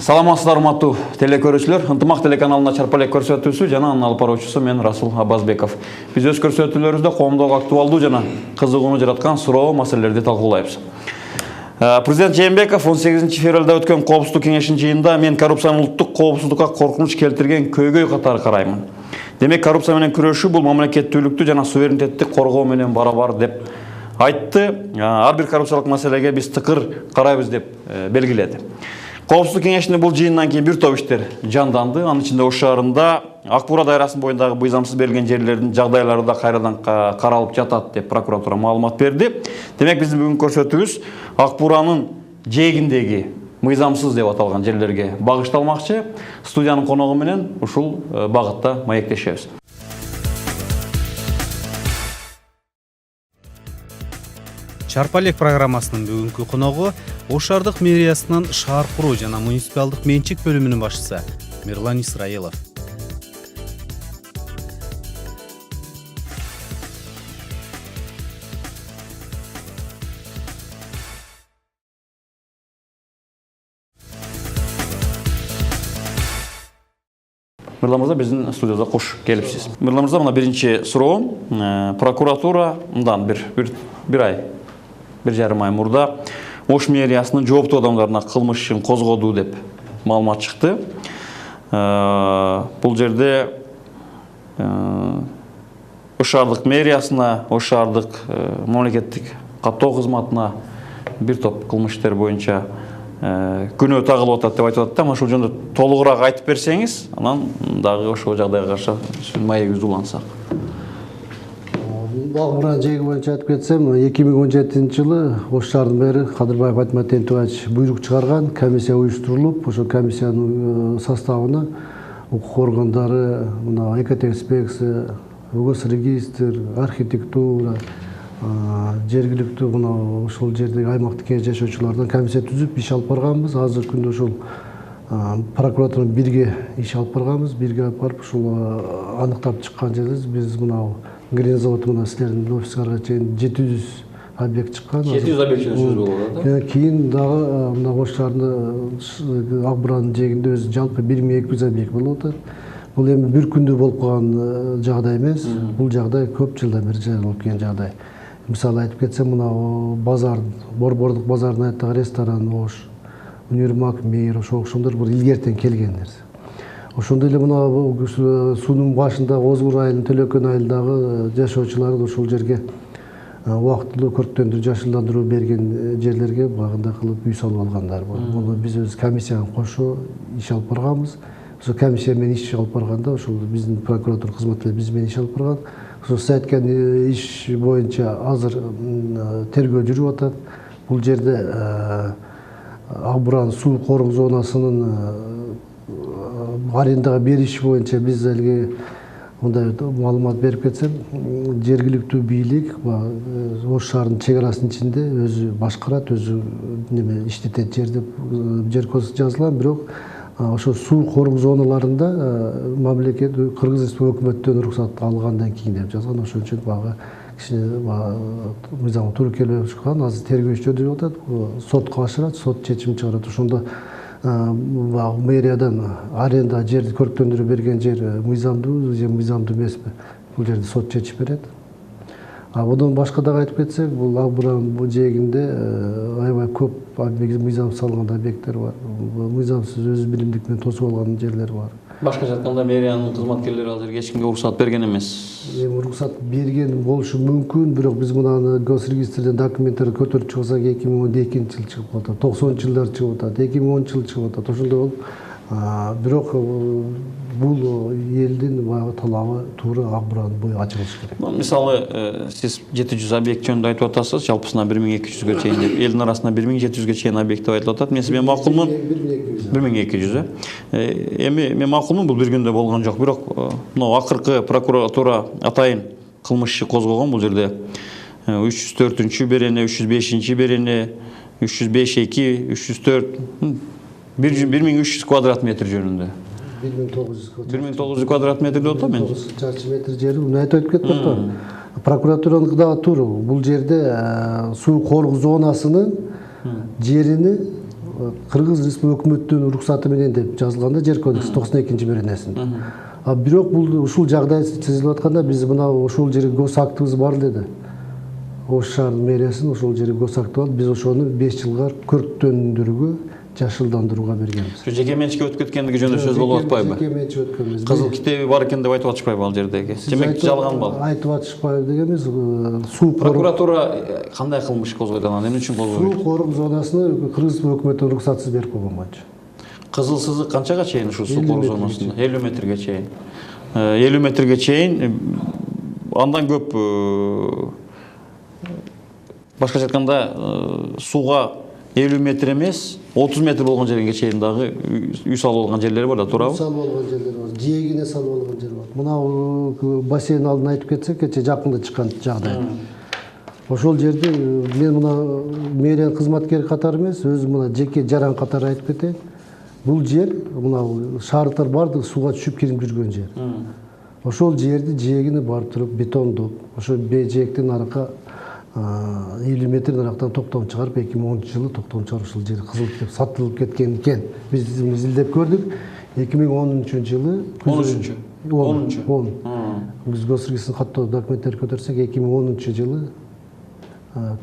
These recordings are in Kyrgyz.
Саламатсыздар, урматтуу телекөрүүчүлөр. Ынтымак телеканалына чарпа элек көрсөтүүсү жана анын алып баруучусу мен Расул Абазбеков. Биз өз көрсөтүүлөрүбүздө коомдогу актуалдуу жана кызыгууну жараткан суроо маселелерди талкуулайбыз. Президент Жээнбеков 18 февралда өткөн Коопсуздук кеңешинин жыйынында мен коррупциянын улуттук коопсуздукка коркунуч келтирген көйгөй катары караймын. Демек, коррупция менен күрөшүү бул мамлекеттүүлүктү жана суверенитетти коргоо менен барабар деп айтты. Ар бир коррупциялык маселеге биз тыкыр карайбыз деп белгиледи. Коопсуздук кеңешинин бул жыйынынан кийин бир топ иштер жанданды. Анын ичинде Ош шаарында Ак Буура дайрасынын боюндагы мыйзамсыз берилген жерлердин жагдайлары да кайрадан каралып жатат деп прокуратура маалымат берди. Демек, биздин бүгүнкү көрсөтүүбүз Ак Бууранын жээгиндеги мыйзамсыз деп аталган жерлерге багышталмакчы. Студиянын коногу менен ушул багытта маектешебиз. Чарпалек программасынын бүгүнкү коногу Ош шаардык мэриясынын шаар куруу жана муниципалдык менчик бөлүмүнүн башчысы Мирлан Исраилов. Мирлан мырза, биздин студияда кош келипсиз. Мирлан мырза, мына биринчи суроом. Прокуратура мындан бир ай, бир жарым ай мурда Ош мэриясынын жооптуу адамдарына кылмыш ишин козгоду деп маалымат чыкты. Бул жерде Ош шаардык мэриясына, Ош шаардык мамлекеттик каттоо кызматына бир топ кылмыш иштер боюнча күнөө тагылып атат деп айтып атат. Мына ушул жөнүндө толугураак айтып берсеңиз, анан дагы ошол жагдайга каршы маегибизди улантсак. Ак Буура жээги боюнча айтып кетсем, 2017 жылы Ош шаарынын мэрі Кадырбаев Айтмат Энтебаевич буйрук чыгарган, комиссия уюштурулуп, ошол комиссиянын составына укук органдары, мына экоинспекция, госрегистр, архитектура, жергиликтүү мына ошол жердеги аймактык жашоочулардан комиссия түзүп иш алып барганбыз. Азыркы күндө ошол прокуратура бирге иш алып барганбыз, бирге алып барып ушул аныктап чыккан жерибиз. Биз мына Грин завод мына силердин офисиңарга чейин 700 объект чыккан. 700 объект сөз болот да? Кийин дагы мына Ош шаарында Ак Бууранын жээгинде өзү жалпы 1200 объект болуп атат. Бул эми бир күндө болуп калган жагдай эмес. Бул жагдай көп жылдан бери болуп келген жагдай. Мисалы айтып кетсем, мына базар, Борбордук базардын аяктагы ресторан Ош, универмаг Мейр, ошондор бир илгертен келген нерсе. Ошондой эле мына суунун башында Озгур айылынын Төлөкөн айылындагы жашоочулар ошол жерге убактылуу көрктөндүрүү, жашылдандыруу берген жерлерге багында кылып үй салып алгандар бар. Муну биз өз комиссияга кошо иш алып барганбыз. Ошол комиссия менен иш алып барганда ошол биздин прокуратура кызматкерлери биз менен иш алып барган. Ошол сиз айткан иш боюнча азыр тергөө жүрүп атат. Бул жерде Ак Бууранын суу корук зонасынын арендага бериш боюнча биз элге мындай маалымат берип кетсем, жергиликтүү бийлик Ош шаарынын чек арасынын ичинде өзү башкарат, өзү неме иштетет жер кодексинде жазылган, бирок ошо суу корук зоналарында мамлекет Кыргыз өкмөттөн уруксат алгандан кийин деп жазган. Ошон үчүн багы кичине мыйзамга туура келбей чыккан. Азыр тергөө иштери жүрүп атат. Сотко ашырат, сот чечим чыгарат. Ошондо мэриядан аренда жерди көрктөндүрүү берген жер мыйзамдуу же мыйзамдуу эмеспи, бул жерде сот чечип берет. Одан башка дагы айтып кетсек, бул Ак Бууранын жээгинде аябай көп мыйзамсыз салынган объекттер бар. Мыйзамсыз өз билимдик менен тосуп алган жерлер бар. Башкача айтканда, мэриянын кызматкерлери ал жерге эч кимге уруксат берген эмес. Уруксат берген болушу мүмкүн, бирок биз мына госрегистрден документтерди көтөрүп чыгсак 2012 жыл чыгып атат, 90-жылдар чыгып атат, 2010 жыл чыгып атат. Ошондой болуп, бирок бул элдин талабы туура Ак Бууранын бою ачылышы керек. Мисалы, сиз 700 объект жөнүндө айтып атасыз, жалпысына 1200га чейин деп, элдин арасында 1700га чейин объект деп айтылып атат. Мен сизге макулмун? 1200. Эми мен макулмун, бул бир күндө болгон жок, бирок мына акыркы прокуратура атайын кылмыш иши козгогон. Бул жерде 304-чү берене, 305-чи берене, 305-2, 304, 1300 квадрат метр жөнүндө. 1900 квадрат метр деп атам мен. 1900 чарчы метр жери, мына айтып кетип атам. Прокуратуранын дагы туура бул жерде суу корук зонасынын жерини Кыргыз Республика өкмөтүнүн уруксаты менен деп жазылганда жер кодекс 92 беренесинде. А бирок бул ушул жагдай чыгылып атканда биз мына ошол жерге гос актыбыз бар деди. Ош шаарынын мэриясынын ошол жерге гос акты бар. Биз ошону 5 жылга көрктөндүрүүгө, жашылдандырууга бергенбиз. Жеке менчикке өтүп кеткендиги жөнүндө сөз болуп атпайбы? Жеке менчик өткөнбүз. Кызыл китеби бар экен деп айтып атышпайбы ал жердеги? Демек жалган бол. Айтып атышпайбы дегенбиз. Суу Прокуратура кандай кылмыш козгойду анан? Эмне үчүн козгойду? Суу корук зонасыны Кыргыз өкмөтү уруксатсыз берип койгон боюнча. Кызыл сызык канчага чейин ушу суу корук зонасында? 50 метрге чейин. 50 метрге чейин андан көп башкача айтканда сууга 50 метр эмес, 30 метр болгон жерге чейин дагы үй салып алган жерлер бар да, туурабы? Салып алган жерлер бар. Жээгине салып алган жер бар. Мына бассейн алдын айтып кетсек, кече жакында чыккан жагдай. Ошол жерде мен мына мэриянын кызматкери катары эмес, өзүм мына жеке жаран катары айтып кетейин. Бул жер мына шаардыктар бардыгы сууга түшүп кирип жүргөн жер. Ошол жерди жээгине барып туруп бетондоп, ошо жээктен аракка 50 метр арактан токтом чыгарып 2010-жылы токтом чыгарып ушул жер кызыл деп сатылып кеткен экен. Биз изилдеп көрдүк. 2013-жылы 10. Биз госрегистрге каттоо документтер көтөрсөк 2010-жылы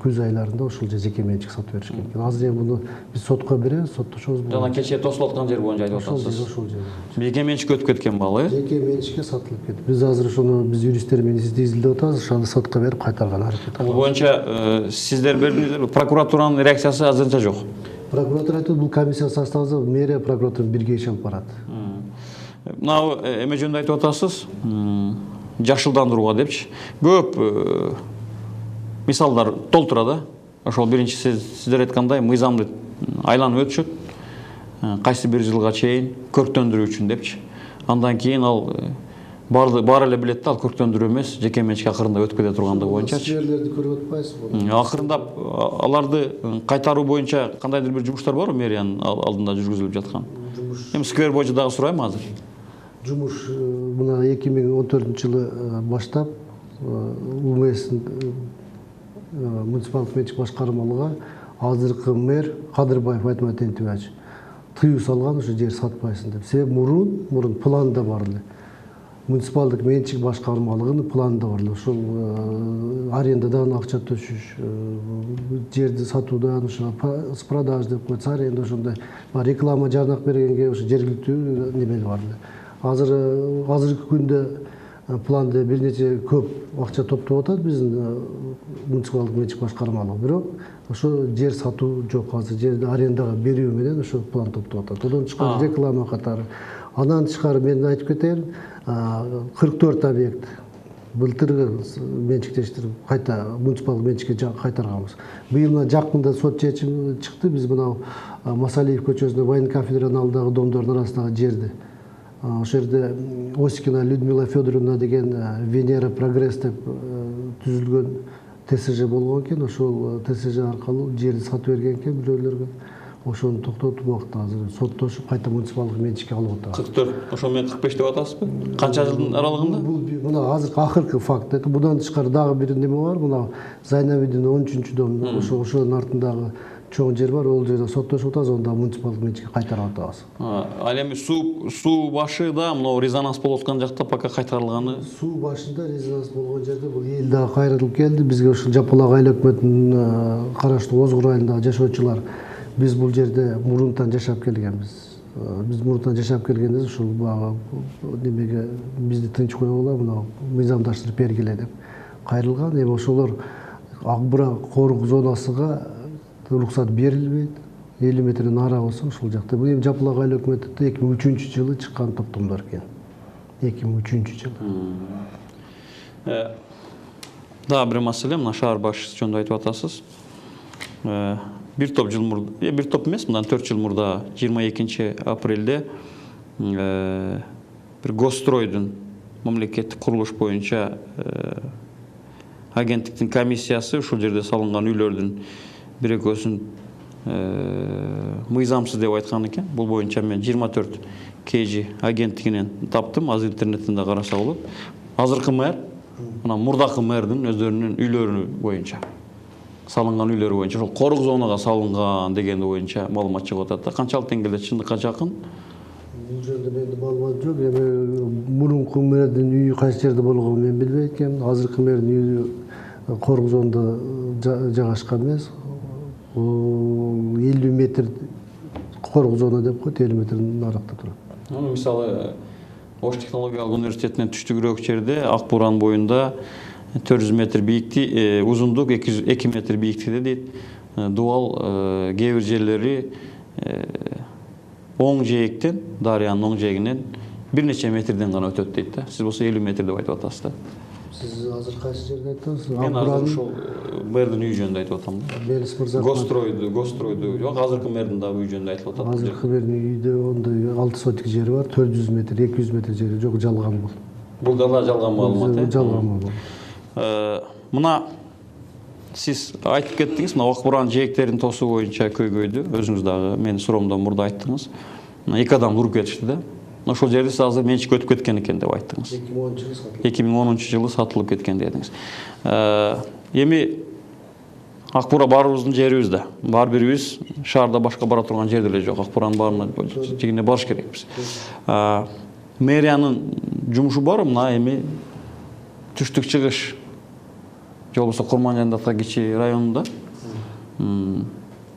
күз айларында ушул жеке менчик сатып беришкен экен. Азыр эми буну биз сотко беребиз, соттошобуз. Жана кечээ тосулуп аткан жер боюнча айтып атасыз. Ошол жер. Жеке менчикке өтүп кеткен балы. Жеке менчикке сатылып кетти. Биз азыр ошону биз юристтер менен изилдеп атабыз, ошону сотко берип кайтарган аракет кылабыз. Бул боюнча сиздер бердиңиздерби? Прокуратуранын реакциясы азырынча жок. Прокуратура айтат, бул комиссия составында мэрия прокуратура бирге иш алып барат. Мына эме жөнүндө айтып атасыз. Жашылдандырууга депчи. Көп мисалдар толтура да. Ошол биринчи сиздер айткандай мыйзамды айланып өтүшөт. Кайсы бир жылга чейин көрктөндүрүү үчүн депчи. Андан кийин ал баары эле билет да, ал көрктөндүрүү эмес, жеке менчик акырында өтүп кете тургандыгы боюнчачы. Жерлерди көрүп атпайсызбы? Акырындап аларды кайтаруу боюнча кандайдыр бир жумуштар барбы мэриянын алдында жүргүзүлүп жаткан? Эми сквер боюнча дагы сурайм азыр. Жумуш мына 2014-жылы баштап УМС муниципалдык менчик башкармалыга азыркы мэр Кадырбаев Айтмат Энтебаевич тыюу салган, ушу жер сатпайсың деп. Себеби мурун планда бар эле. Муниципалдык менчик башкармалыгынын планында бар эле. Ошол арендадан акча төшүш, жерди сатуудан, ошо с продаж деп койсо, аренда ошондой реклама жарнак бергенге ошо жергиликтүү немелер бар эле. Азыркы күндө планда бир нече көп акча топтоп атат биздин муниципалдык менчик башкармалыгы. Бирок ошо жер сатуу жок, азыр жерди арендага берүү менен ошо план топтоп атат. Одан тышкары реклама катары. Андан тышкары мен айтып кетейин, 44 объект былтыргы менчиктештирип кайта муниципалдык менчикке кайтарганбыз. Быйыл жакында сот чечими чыкты. Биз мына Масалиев көчөсүндө военный кафедранын алдындагы домдордун арасындагы жерди ошол жерде Осикина Людмила Федоровна деген Венера Прогресс деп түзүлгөн ТСЖ болгон экен. Ошол ТСЖ аркылуу жерди сатып берген экен бирөөлөргө. Ошону токтотуп убакта азыр соттошуп кайта муниципалдык менчикке алып атабыз. 44, ошо менен 45 деп атасызбы? Канча жылдын аралыгында? Бул мына азыркы акыркы факт. Будан тышкары дагы бир неме бар. Мына Зайнабидин 13-дом, ошонун артындагы чоң жер бар, ол жерде соттошуп атабыз, онда муниципалдык менчикке кайтарып атабыз. Ал эми суу башыда могу резонанс болуп аткан жакта пока кайтарылганы? Суу башында резонанс болгон жерде бул эл дагы кайрылып келди. Бизге ушул Жапалак айыл өкмөтүнүн караштуу Озгур айылындагы жашоочулар биз бул жерде мурунтан жашап келгенбиз. Биз мурунтан жашап келгенде ушул немеге бизди тынч койгула, мына мыйзамдаштырып бергиле деп кайрылган. Эми ошолор Акбура корук зонасыга уруксат берилбейт. 50 метрден ара болсо ушул жакта. Бул эми Жапалак айыл өкмөтүндө 2003-жылы чыккан топтомдор экен. 2003-жылы. Дагы бир маселе, мына шаар башчысы жөнүндө айтып атасыз. Бир топ жыл мурда, бир топ эмес, мындан 4 жыл мурда 22 апрелде бир Госстройдун мамлекеттик курулуш боюнча агенттиктин комиссиясы ушул жерде салынган үйлөрдүн бир экөөсүн мыйзамсыз деп айткан экен. Бул боюнча мен 24 KG агенттигинен таптым, азыр интернеттен да караса болот. Азыркы мэр, мына мурдакы мэрдин өздөрүнүн үйлөрү боюнча. салынган үйлөр боюнча ошол корук зонага салынган дегенди боюнча маалымат чыгып атат да. Канчалык деңгээлде чындыкка жакын? Бул жөнүндө менде маалымат жок. Эми мурунку мэрдин үйү кайсы жерде болгонун мен билбейт экенмин. Азыркы мэрдин үйү корук зонунда жайгашкан эмес. 50 метр корук зона деп коет, 50 метр наракта турат. Мисалы Ош технологиялык университетинен түштүгүрөөк жерде Ак Буран боюнда 400 метр бийикти, узундук 2 метр бийиктикте дейт. Дуал кээ бир жерлери оң жээктен, дарыянын оң жээгинен бир нече метрден гана өтөт дейт да. Сиз болсо 50 метр деп айтып атасыз да. Сиз азыр кайсы жерде айттыңыз? Мен азыр ушул мэрдин үй жөнүндө айтып атам да. Белис мырза. Гостройду, жок, азыркы мэрдин дагы үй жөнүндө айтып атат. Азыркы мэрдин үйдө ондай 6 сотик жери бар, 400 метр, 200 метр жери жок, жалган бул. Бул дагы жалган маалымат. Жалган маалымат. Мына сиз айтып кеттиңиз, мына Ак Буран жээктерин тосуу боюнча көйгөйдү. Өзүңүз дагы менин суроомдон мурда айттыңыз. Мына 2 адам уруп кетишти да. Ошол жерде сиз азыр менчикке өтүп кеткен экен деп айттыңыз. 2010 жылы сатылып кеткен дедиңиз. Эми Ак Бура баарыбыздын жерибиз да. Баар бирибиз шаарда башка бара турган жер деле жок. Ак Буранын баарына жигине барыш керекпиз. Мэриянын жумушу бар, мына эми түштүк чыгыш же болбосо Курманжандатка кичи районунда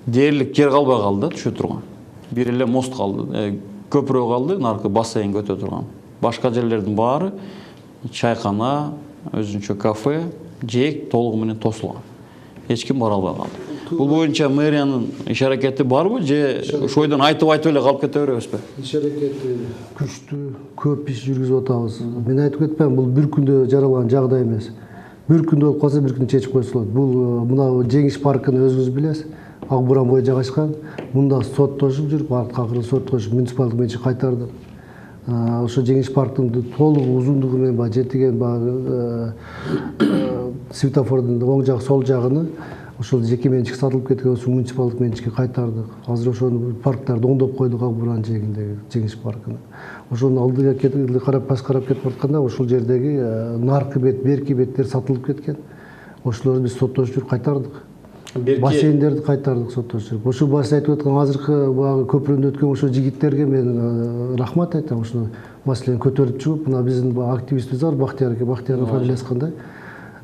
дээрлик жер калбай калды, түшө турган. Бир эле мост калды, көпүрө калды, наркы бассейнге өтө турган. Башка жерлердин баары чайкана, өзүнчө кафе, жээк толугу менен тосулган. Эч ким бара албай калды. Бул боюнча мэриянын иш-аракети барбы же ошойдон айтып эле калып кете беребизби? Иш-аракети күчтүү, көп иш жүргүзүп атабыз. Мен айтып кетпейм, бул бир күндө жаралган жагдай эмес. Бир күндө болуп калса, бир күндө чечип койсо болот. Бул мына Жеңиш паркын өзүңүз билесиз. Ак Буран бою жайгашкан. Мында соттошуп жүрүп, акыры соттошуп муниципалдык менчик кайтарды. Ошо Жеңиш парктын толук узундугу менен баягы жетиген баягы светофордун оң жак, сол жагыны ошол жеке менчик сатылып кеткен, ошо муниципалдык менчикке кайтардык. Азыр ошону парктарды оңдоп койдук Ак Буран жээгиндеги Жеңиш паркын. Ошонун алдыга кетип карап кетип атканда ошол жердеги наркы бет, берки беттер сатылып кеткен. Ошолорду биз соттошуп жүрүп кайтардык. Бассейндерди кайтардык, соттошуп жүрүп. Ошо башта айтып аткан азыркы баягы көпүрөдөн өткөн ошо жигиттерге мен рахмат айтам. Ошону маселени көтөрүп чыгып, мына биздин активистибиз бар, Бактиярдын фамилиясы кандай?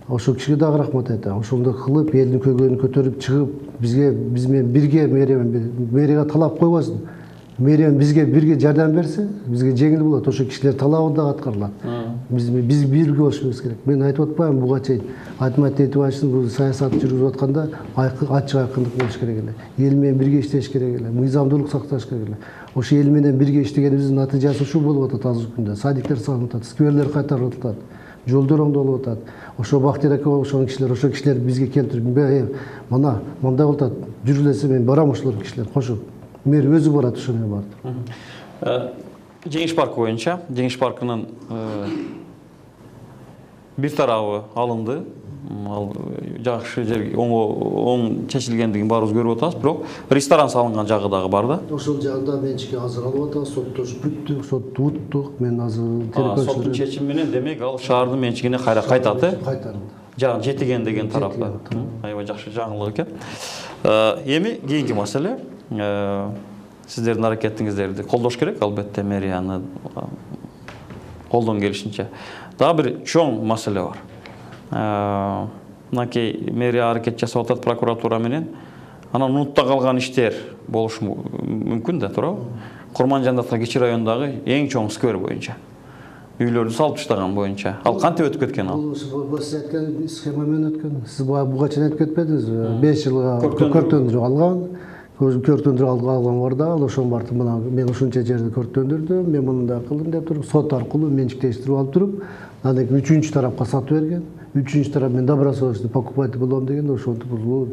Ошол кишиге дагы рахмат айтам. Ошондой кылып, элдин көйгөйүн көтөрүп чыгып, биз менен бирге мэрияга талап койбосун. Мэрия бизге бирге жардам берсе, бизге жеңил болот. Ошо кишилер талабы дагы аткарылат. Биз бирге болушубуз керек. Мен айтып атпайм, буга чейин Айтмат Этибаевичтин бул саясат жүргүзүп атканда ачык айкындык болуш керек эле. Эл менен бирге иштеш керек эле. Мыйзамдуулук сакташ керек эле. Ошо эл менен бирге иштегенибиздин натыйжасы ушул болуп атат азыркы күндө. Садиктер салынып атат, скверлер кайтарылып атат, жолдор оңдолуп атат. Ошо Бактияр ака ошо кишилер бизге келтирип, мына мындай болуп атат, жүргүлөсө мен барам ошолор кишилер кошуп. Мэр өзү барат, ошо менен барды. Жеңиш паркы боюнча, Жеңиш паркынын бир тарабы алынды. Ал жакшы жер, оң чечилгендигин баарыбыз көрүп атабыз, бирок ресторан салынган жагы дагы бар да. Ошол жагда менчикке азыр алып атабыз, соттошуп бүттүк, сотту уттук. Мен азыр соттун чечими менен демек ал шаардын менчигине кайра кайтат, кайтарды. Жагы жетиген деген тарапта. Аябай жакшы жаңылык экен. Эми кийинки маселе, сиздердин аракетиңиздерди колдош керек, албетте мэрияны колдон келишинче. Дагы бир чоң маселе бар. Мынакей мэрия аракет жасап атат прокуратура менен. Анан унутта калган иштер болушу мүмкүн да, туурабы? Курманжандатка кичи райондагы эң чоң сквер боюнча. Үйлөрдү салып таштаган боюнча. Ал кантип өтүп кеткен ал? Бул сиз айткан схема менен өткөн. Сиз буга чейин айтып кетпедиңизби? 5 жылга көрктөндүрүп алган. Көрктөндүрүп алган бар да, ошонун барды мен ушунча жерди көрктөндүрдүм, мен муну да кылдым деп туруп, сот аркылуу менчиктештирип алып туруп, анан кийин 3-чү тарапка сатып берген. 3-чү тарап мен добросовестный покупатель болом деген, ошентип бул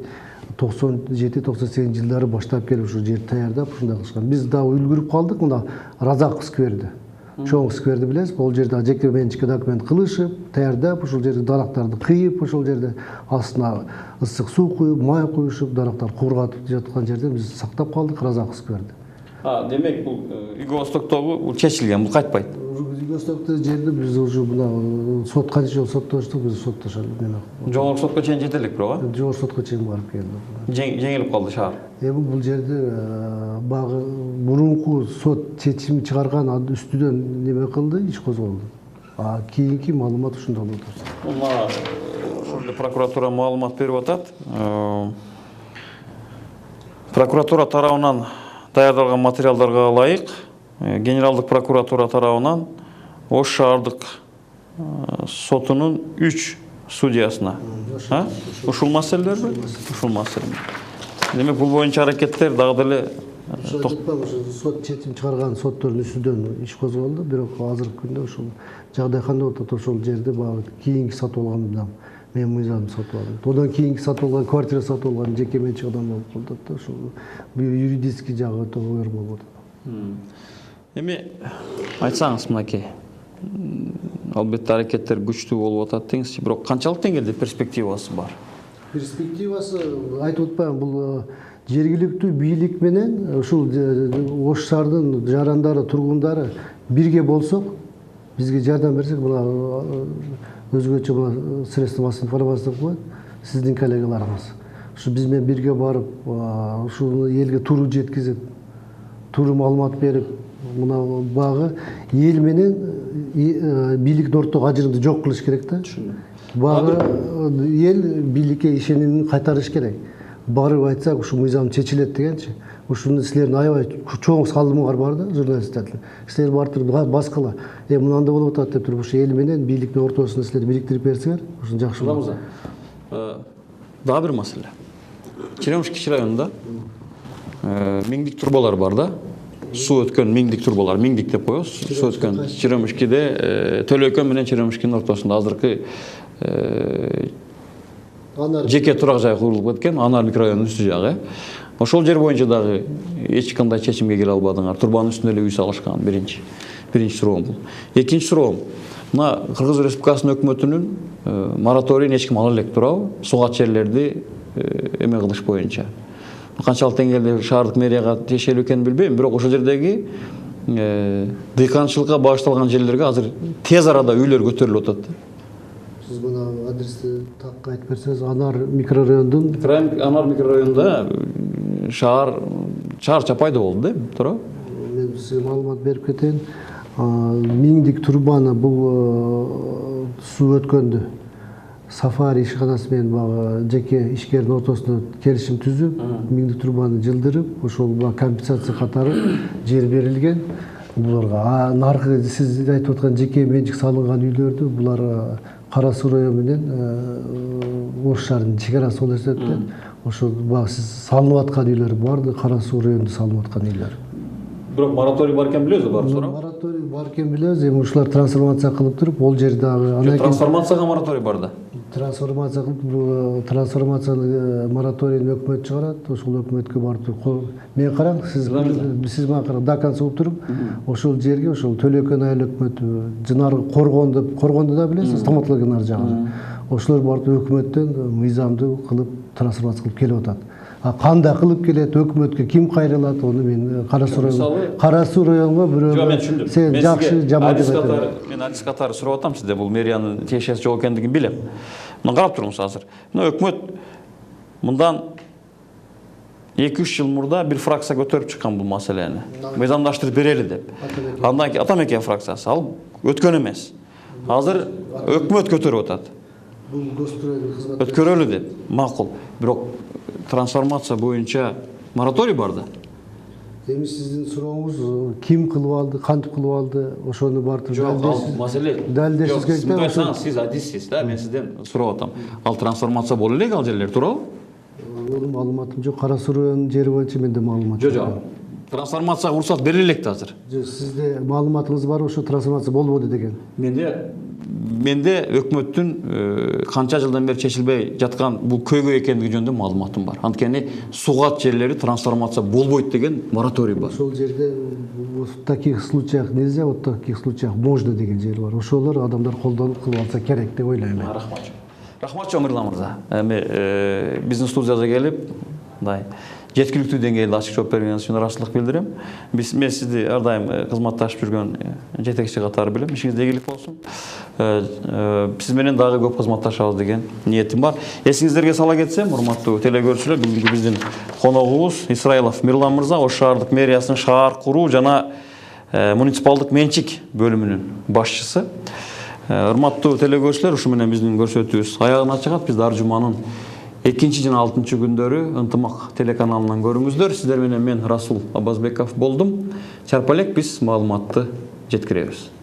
97-98 жылдары баштап келип ушу жерди даярдап ушундай кылышкан. Биз дагы үлгүрүп калдык мына Разаков скверди. Чоң скверди билесиз, бул жерде жеке менчикке документ кылышып, даярдап, ушул жерде дарактарды кыйып, ушул жерде астына ысык суу куюп, май куюшуп, дарактар кургатып жаткан жерде биз сактап калдык Разаков скверди. Демек бул Юго Востоктогу чечилген, бул кайтпайт. Югославия жерде биз уже мына сот канча жолу соттоштук, биз соттошолу. Жогорку сотко чейин жете элек бирок, Жогорку сотко чейин барып келди. жеңилип калды шаар. Эми бул жерде багы мурунку сот чечим чыгарган үстүдөн неме кылды, иш козголду. Кийинки маалымат ушундай болуп атат. Мына ошол эле прокуратура маалымат берип атат. Прокуратура тарабынан даярдалган материалдарга ылайык Генералдык прокуратура тарабынан Ош шаардык сотунун 3 судьясына ушул маселелерби? Ушул маселе. Демек бул боюнча аракеттер дагы деле сот чечим чыгарган соттордун үстүнөн иш козголду, бирок азыркы күндө ушул жагдай кандай болуп атат, ошол жерде багы кийинки сатып алган мен мыйзамды сатып алдым. Одан кийинки сатып алган квартира сатып алган жеке менчик адам болуп калды да, ошол юридический жагы өтө оор болуп атат. Эми айтсаңыз мынакей, албетте аракеттер күчтүү болуп атат деңизчи, бирок канчалык деңгээлде перспективасы бар? Перспективасы айтып атпайм, бул жергиликтүү бийлик менен ушул Ош шаардын жарандары, тургундары бирге болсок, бизге жардам берсек, мына өзгөчө мына средства массовой информации коет, сиздин коллегаларыңыз. Ушу биз менен бирге барып, ушул элге туура жеткизип, туура маалымат берип, мына багы эл менен бийликтин ортодогу ажырымды жок кылыш керек да. Багы эл бийликке ишенимин кайтарыш керек. Барып айтсак, ушу мыйзам чечилет дегенчи. Ушуну силердин аябай чоң салымыңар бар да, журналисттердин. Силер барып туруп баскала, мынандай болуп атат деп туруп, ушу эл менен бийликтин ортосуна силер бириктирип берсеңер, ушун жакшы болот. Дагы бир маселе. Черемушки районунда миңдик турбалар бар да. Суу өткөн миңдик турбалар, миңдик деп коебуз. Суу өткөн Черемушкиде Төлөкөн менен Черемушкинин ортосунда азыркы жеке турак жай курулуп кеткен, Анар микрорайонунун үстү жагы. Ошол жер боюнча дагы эч кандай чечимге келе албадыңар. Турбанын үстүнө эле үй салышкан биринчи суроом бул. Экинчи суроом, мына Кыргыз Республикасынын өкмөтүнүн мораторийин эч ким ала элек турабы? Сугат жерлерди эме кылыш боюнча. Канчалык деңгээлде шаардык мэрияга тиешелүү экенин билбейм, бирок ошол жердеги дыйканчылыкка багышталган жерлерге азыр тез арада үйлөр көтөрүлүп атат. Сиз мына адрести так айтып берсеңиз, Анар микрорайондун Анар микрорайонунда шаар чапайда болду да, туура? Мен сизге маалымат берип кетейин. Миңдик турбаны бул суу өткөндү Сафари ишканасы менен багы жеке ишкердин ортосунда келишим түзүп, миңдик турбаны жылдырып, ошол компенсация катары жер берилген. Буларга наркы сиз айтып аткан жеке менчик салынган үйлөрдү булар Кара Суу району менен Ош шаарынын чегарасы болуп эсептелет. Ошол багы сиз салынып аткан үйлөр барды, Кара Суу районунда салынып аткан үйлөр. Бирок мораторий бар экенин билебиз баары сурап. Мораторий бар экенин билебиз, эми ушулар трансформация кылып туруп, ол жерде дагы трансформацияга мораторий бар да. Трансформация кылып, трансформацияны мораторийни өкмөт чыгарат, ошол өкмөткө барып мен караң, сиз мага караң, до конца болуп туруп, ошол жерге, ошол Төлөкөн айыл өкмөтү, жынар Коргонду да билесиз, стоматологиянын ар жагы. Ошолор барып өкмөттөн мыйзамды кылып трансформация кылып келип атат. Кандай кылып келет, өкмөткө ким кайрылат, ону мен Кара Суу районунга бирөө сен жакшы жаман деп айтам. Мен адис катары сурап атам сизде, бул мэриянын тиешеси жок экендигин билем. Мына карап туруңуз азыр. Мына өкмөт мындан 2-3 жыл мурда бир фракция көтөрүп чыккан бул маселени. Мыйзамдаштырып берели деп. Андан кийин Атамекен фракциясы ал өткөн эмес. Азыр өкмөт көтөрүп атат. Бул госстройлук кызмат өткөрөлү деп. Макул. Бирок трансформация боюнча мораторий бар да. Эми сиздин сурооңуз ким кылып алды, кантип кылып алды, ошону барып далилдешиңиз керек да. Сиз адиссиз да, мен сизден сурап атам. Ал трансформация боло элек ал жерлер, туурабы? Менин маалыматым жок, Кара Суу районунун жери боюнча менде маалымат жок. Жок. Трансформацияга уруксат бериле элек да азыр. Сизде маалыматыңыз бар, ошо трансформация болбоду деген. Менде өкмөттүн канча жылдан бери чечилбей жаткан бул көйгөй экендиги жөнүндө маалыматым бар. Анткени сугат жерлери трансформация болбойт деген мораторий бар. Ошол жерде в таких случаях нельзя, вот в таких случаях можно деген жер бар. Ошолор адамдар колдонуп кылып алса керек деп ойлойм. Рахмат Жомирла мырза. Эми биздин студияга келип, мындай жеткиликтүү деңгээлде ачык жооп бергениңиз үчүн ыраазычылык билдирем. Мен сизди ар дайым кызматташып жүргөн жетекчи катары билем. Ишиңизде ийгилик болсун. Сиз менен дагы көп кызматташабыз деген ниетим бар. Эсиңиздерге сала кетсем, урматтуу телекөрүүчүлөр, бүгүнкү биздин коногубуз Исраилов Мирлан мырза, Ош шаардык мэриясынын шаар куруу жана муниципалдык менчик бөлүмүнүн башчысы. Урматтуу телекөрүүчүлөр, ушу менен биздин көрсөтүүбүз аягына чыгат. Биз ар жуманын 2 жана 6 күндөрү Ынтымак телеканалынан көрүңүздөр. Сиздер менен мен Расул Абазбеков болдум. Чарпалек биз маалыматты жеткиребиз.